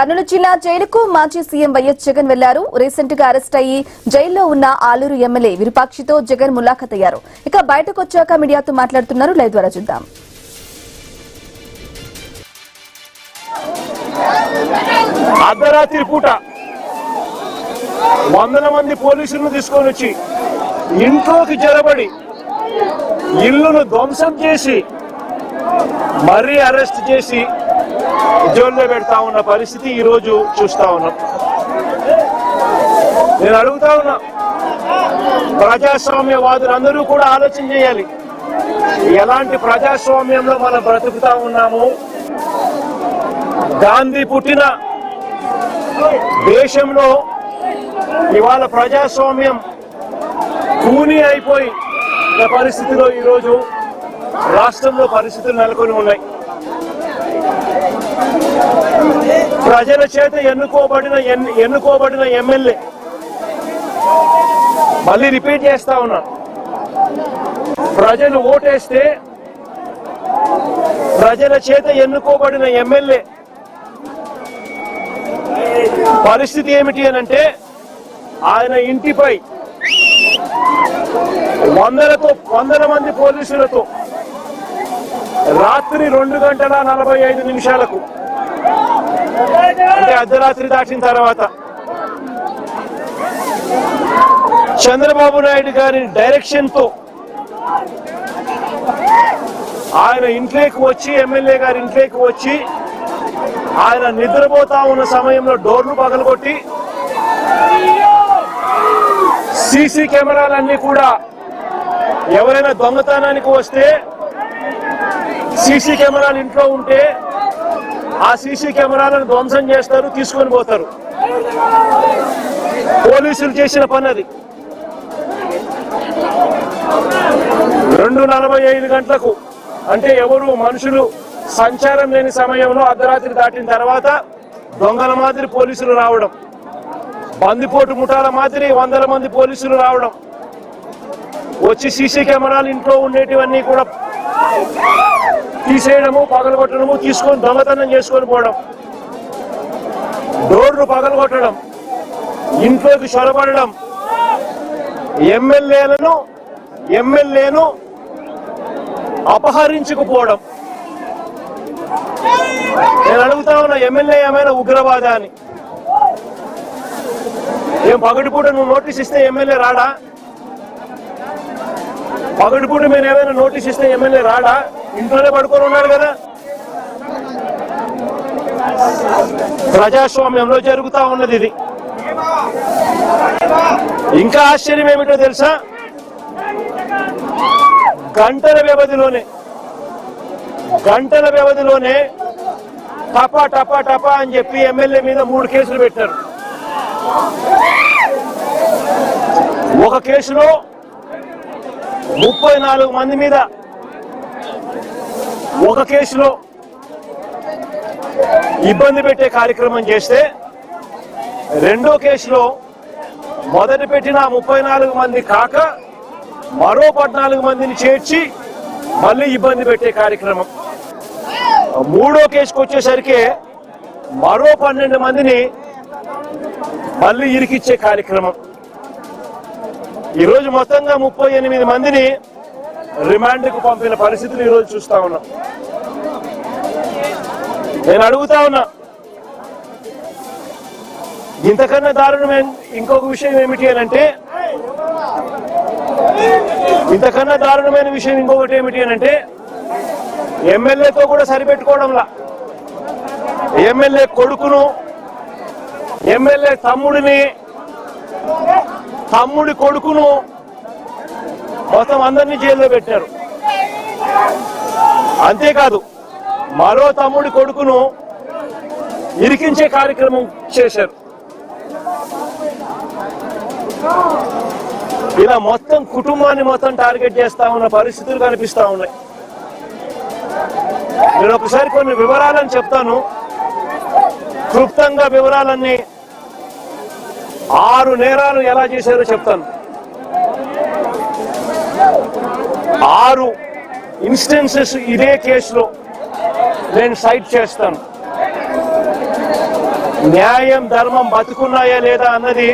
కర్నూలు జిల్లా జైలుకు మాజీ సీఎం వైఎస్ జగన్ వెళ్లారు. రీసెంట్ గా అరెస్ట్ అయ్యి జైల్లో ఉన్న ఆలూరు ఎమ్మెల్యే విరూపాక్షితో జగన్ ములాఖత్ అయ్యారు. ఇక బయటకు వచ్చాక మీడియాతో మాట్లాడుతున్నారు. లైవ్ ద్వారా చూద్దాం. అర్ధరాత్రి పూట వందల మంది పోలీసులను తీసుకొని వచ్చి ఇంట్లోకి జరబడి ఇల్లును ధ్వంసం చేసి మరీ అరెస్ట్ చేసి జైల్లో పెడతా ఉన్న పరిస్థితి ఈ రోజు చూస్తా ఉన్నాం. నేను అడుగుతా ఉన్నా, ప్రజాస్వామ్యవాదులందరూ కూడా ఆలోచన చేయాలి. ఎలాంటి ప్రజాస్వామ్యంలో మనం బ్రతుకుతా ఉన్నాము? గాంధీ పుట్టిన దేశంలో ఇవాళ ప్రజాస్వామ్యం కూని అయిపోయి పరిస్థితిలో ఈరోజు రాష్ట్రంలో పరిస్థితులు నెలకొని ఉన్నాయి. ప్రజల చేత ఎన్నుకోబడిన ఎమ్మెల్యే, మళ్ళీ రిపీట్ చేస్తా ఉన్నా, ప్రజలు ఓటేస్తే ప్రజల చేత ఎన్నుకోబడిన ఎమ్మెల్యే పరిస్థితి ఏమిటి అనంటే, ఆయన ఇంటిపై వందల మంది పోలీసులతో రాత్రి 2:45 అంటే అర్ధరాత్రి దాటిన తర్వాత చంద్రబాబు నాయుడు గారి డైరెక్షన్ తో ఆయన ఇంట్లోకి వచ్చి, ఎమ్మెల్యే గారి ఇంట్లోకి వచ్చి, ఆయన నిద్రపోతా ఉన్న సమయంలో డోర్లు పగలగొట్టి సీసీ కెమెరాలన్నీ కూడా ఎవరైనా దొంగతనానికి వస్తే సీసీ కెమెరాలు ఇంట్లో ఉంటే ఆ సీసీ కెమెరాలను ధ్వంసం చేస్తారు, తీసుకొని పోతారు. పోలీసులు చేసిన పని అది. 2:45 అంటే ఎవరు మనుషులు సంచారం లేని సమయంలో అర్ధరాత్రి దాటిన తర్వాత దొంగల మాదిరి పోలీసులు రావడం, బందిపోటు ముఠాల మాదిరి వందల మంది పోలీసులు రావడం, వచ్చి సీసీ కెమెరాలు ఇంట్లో ఉండేటివన్నీ కూడా తీసేయడము, పగలగొట్టడము, తీసుకొని దొంగతనం చేసుకొని పోవడం, డోర్లు పగలగొట్టడం, ఇంట్లోకి చొరబడడం, ఎమ్మెల్యేను అపహరించుకుపోవడం. నేను అడుగుతా ఉన్నా, ఎమ్మెల్యే ఏమైనా ఉగ్రవాదా అని? ఏం పగటిపూట నువ్వు నోటీస్ ఇస్తే ఎమ్మెల్యే రాడా? పగటిపూట మీరు ఏమైనా నోటీస్ ఇస్తే ఎమ్మెల్యే రాడా? ఇంట్లోనే పడుకొని ఉన్నాడు కదా. ప్రజాస్వామ్యంలో జరుగుతా ఉన్నది ఇది. ఇంకా ఆశ్చర్యం ఏమిటో తెలుసా? గంటల వ్యవధిలోనే టపా టపా టపా అని చెప్పి ఎమ్మెల్యే మీద 3 కేసులు పెట్టారు. ఒక కేసులో 34 మంది మీద, ఒక కేసులో ఇబ్బంది పెట్టే కార్యక్రమం చేస్తే, రెండో కేసులో మొదటి పెట్టిన 34 మంది కాక మరో 14 మందిని చేర్చి మళ్ళీ ఇబ్బంది పెట్టే కార్యక్రమం. మూడో కేసుకు వచ్చేసరికి మరో 12 మందిని మళ్ళీ ఇరికిచ్చే కార్యక్రమం. ఈరోజు మొత్తంగా 38 మందిని రిమాండ్కు పంపిన పరిస్థితులు ఈరోజు చూస్తా ఉన్నాం. నేను అడుగుతా ఉన్నా, ఇంతకన్నా దారుణమైన ఇంకొక విషయం ఏమిటి అనంటే, ఎమ్మెల్యేతో కూడా సరిపెట్టుకోవడంలా, ఎమ్మెల్యే కొడుకును, ఎమ్మెల్యే తమ్ముడి కొడుకును మొత్తం అందరినీ జైల్లో పెట్టారు. అంతేకాదు, మరో తమ్ముడి కొడుకును ఇరికించే కార్యక్రమం చేశారు. ఇలా మొత్తం కుటుంబాన్ని టార్గెట్ చేస్తా ఉన్న పరిస్థితులు కనిపిస్తా ఉన్నాయి. నేను ఒకసారి కొన్ని వివరాలను చెప్తాను. క్లుప్తంగా వివరాలన్నీ, 6 నేరాలు ఎలా చేశారో చెప్తాను. 6 ఇన్స్టెన్సెస్ ఇదే కేసులో నేను సైట్ చేస్తాను. న్యాయం ధర్మం బతుకున్నాయా లేదా అన్నది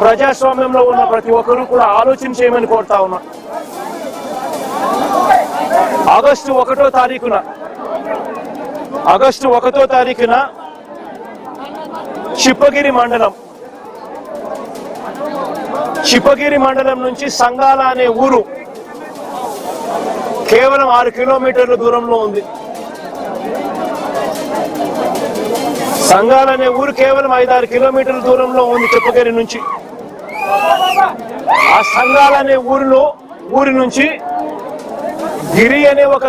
ప్రజాస్వామ్యంలో ఉన్న ప్రతి ఒక్కరూ కూడా ఆలోచన చేయమని కోరుతా ఉన్నా. ఆగస్టు 1వ తారీఖున చిప్పగిరి మండలం నుంచి సంగాల అనే ఊరు కేవలం 6 కిలోమీటర్ల దూరంలో ఉంది. సంగాల అనే ఊరు కేవలం 5-6 కిలోమీటర్ల దూరంలో ఉంది చిప్పగిరి నుంచి. ఆ సంగాల అనే ఊరి నుంచి గిరి అనే ఒక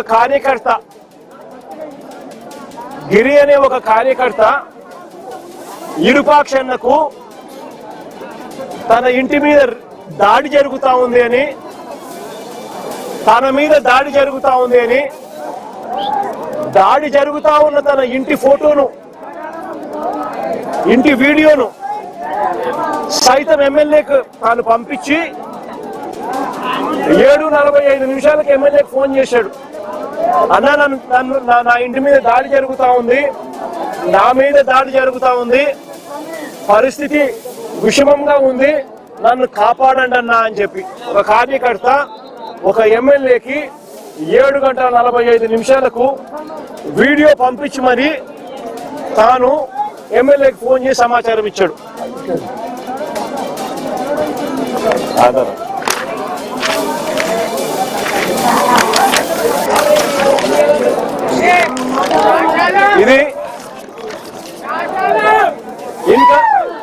కార్యకర్త ఇరుపాక్షన్నకు తన ఇంటి మీద దాడి జరుగుతా ఉంది అని, దాడి జరుగుతా ఉన్న తన ఇంటి ఫోటోను, ఇంటి వీడియోను సైతం ఎమ్మెల్యేకు తాను పంపించి 7:45 ఎమ్మెల్యేకి ఫోన్ చేశాడు. అన్నా, నా ఇంటి మీద దాడి జరుగుతా ఉంది, నా మీద దాడి జరుగుతా ఉంది, పరిస్థితి విషమంగా ఉంది, నన్ను కాపాడండి అన్నా అని చెప్పి ఒక కార్యకర్త ఒక ఎమ్మెల్యేకి 7:45 వీడియో పంపించి మరి తాను ఎమ్మెల్యేకి ఫోన్ చేసి సమాచారం ఇచ్చాడు.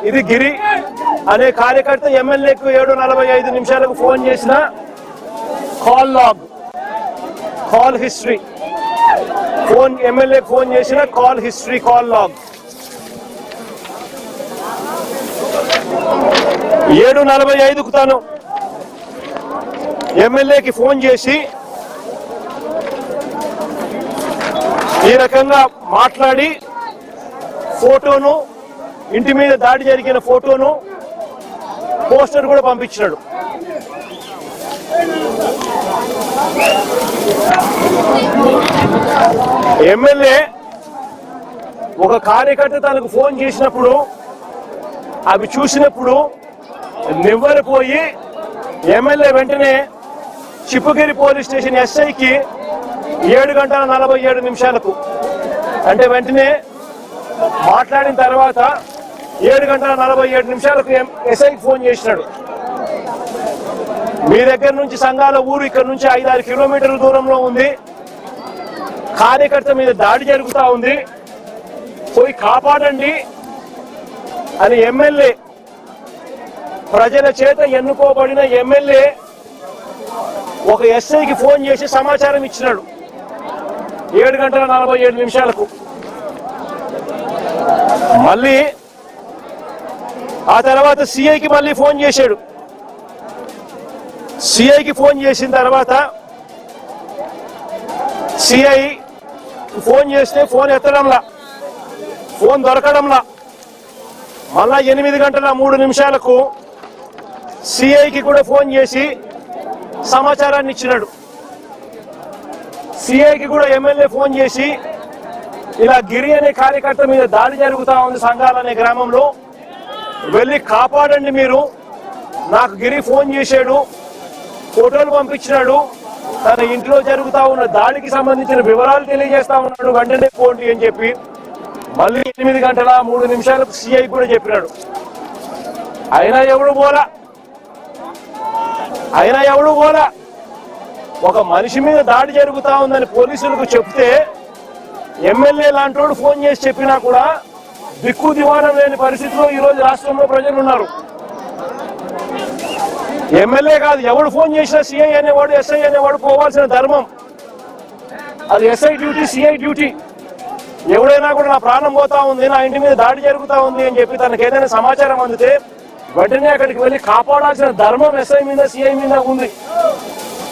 ఇది గిరి అనే కార్యకర్త ఎమ్మెల్యేకు 7:45 ఫోన్ చేసిన కాల్ హిస్టరీ, ఎమ్మెల్యే ఫోన్ చేసిన కాల్ లాగ్ 7:45 తాను ఎమ్మెల్యేకి ఫోన్ చేసి ఈ రకంగా మాట్లాడి ఫోటోను, ఇంటి మీద దాడి జరిగిన ఫోటోను, పోస్టర్ కూడా పంపించాడు. ఎమ్మెల్యే ఒక కార్యకర్త తనకు ఫోన్ చేసినప్పుడు అవి చూసినప్పుడు నివ్వెరపోయి ఎమ్మెల్యే వెంటనే చిప్పగిరి పోలీస్ స్టేషన్ ఎస్ఐకి 7:47 అంటే వెంటనే మాట్లాడిన తర్వాత 7:47 ఎస్ఐకి ఫోన్ చేసినాడు. మీ దగ్గర నుంచి సంగాల ఊరు ఇక్కడ నుంచి 5-6 కిలోమీటర్ల దూరంలో ఉంది, కార్యకర్త మీద దాడి జరుగుతా ఉంది, పోయి కాపాడండి అని ఎమ్మెల్యే, ప్రజల చేత ఎన్నుకోబడిన ఎమ్మెల్యే ఒక ఎస్ఐకి ఫోన్ చేసి సమాచారం ఇచ్చినాడు 7:47. మళ్ళీ ఆ తర్వాత సిఐకి మళ్ళీ ఫోన్ చేశాడు. సిఐకి ఫోన్ చేసిన తర్వాత సిఐ ఫోన్ చేస్తే ఫోన్ ఎత్తడంలా, ఫోన్ దొరకడంలా. మళ్ళా 8:03 సిఐకి కూడా ఫోన్ చేసి సమాచారాన్ని ఇచ్చినాడు. సిఐకి కూడా ఎమ్మెల్యే ఫోన్ చేసి ఇలా గిరి అనే కార్యకర్త మీద దాడి జరుగుతా ఉంది సంగాల అనే గ్రామంలో, వెళ్ళి కాపాడండి మీరు, నాకు గిరి ఫోన్ చేశాడు, ఫోటోలు పంపించినాడు, తన ఇంట్లో జరుగుతా ఉన్న దాడికి సంబంధించిన వివరాలు తెలియజేస్తా ఉన్నాడు, వెంటనే పోండి అని చెప్పి మళ్ళీ 8:03 సిఐ కూడా చెప్పినాడు. అయినా ఎవడు పోలా. ఒక మనిషి మీద దాడి జరుగుతా ఉందని పోలీసులకు చెప్తే ఎమ్మెల్యే లాంటోడు ఫోన్ చేసి చెప్పినా కూడా దిక్కు దివాణం లేని పరిస్థితిలో ఈ రోజు రాష్ట్రంలో ప్రజలు ఉన్నారు. ఎమ్మెల్యే కాదు, ఎవడు ఫోన్ చేసినా సిఐ అనేవాడు, ఎస్ఐ అనేవాడు పోవాల్సిన ధర్మం. అది ఎస్ఐ డ్యూటీ, సిఐ డ్యూటీ. ఎవడైనా కూడా నా ప్రాణం పోతా ఉంది, నా ఇంటి మీద దాడి జరుగుతా ఉంది అని చెప్పి తనకు ఏదైనా సమాచారం అందితే వెంటనే అక్కడికి వెళ్ళి కాపాడాల్సిన ధర్మం ఎస్ఐ మీద, సిఐ మీద ఉంది.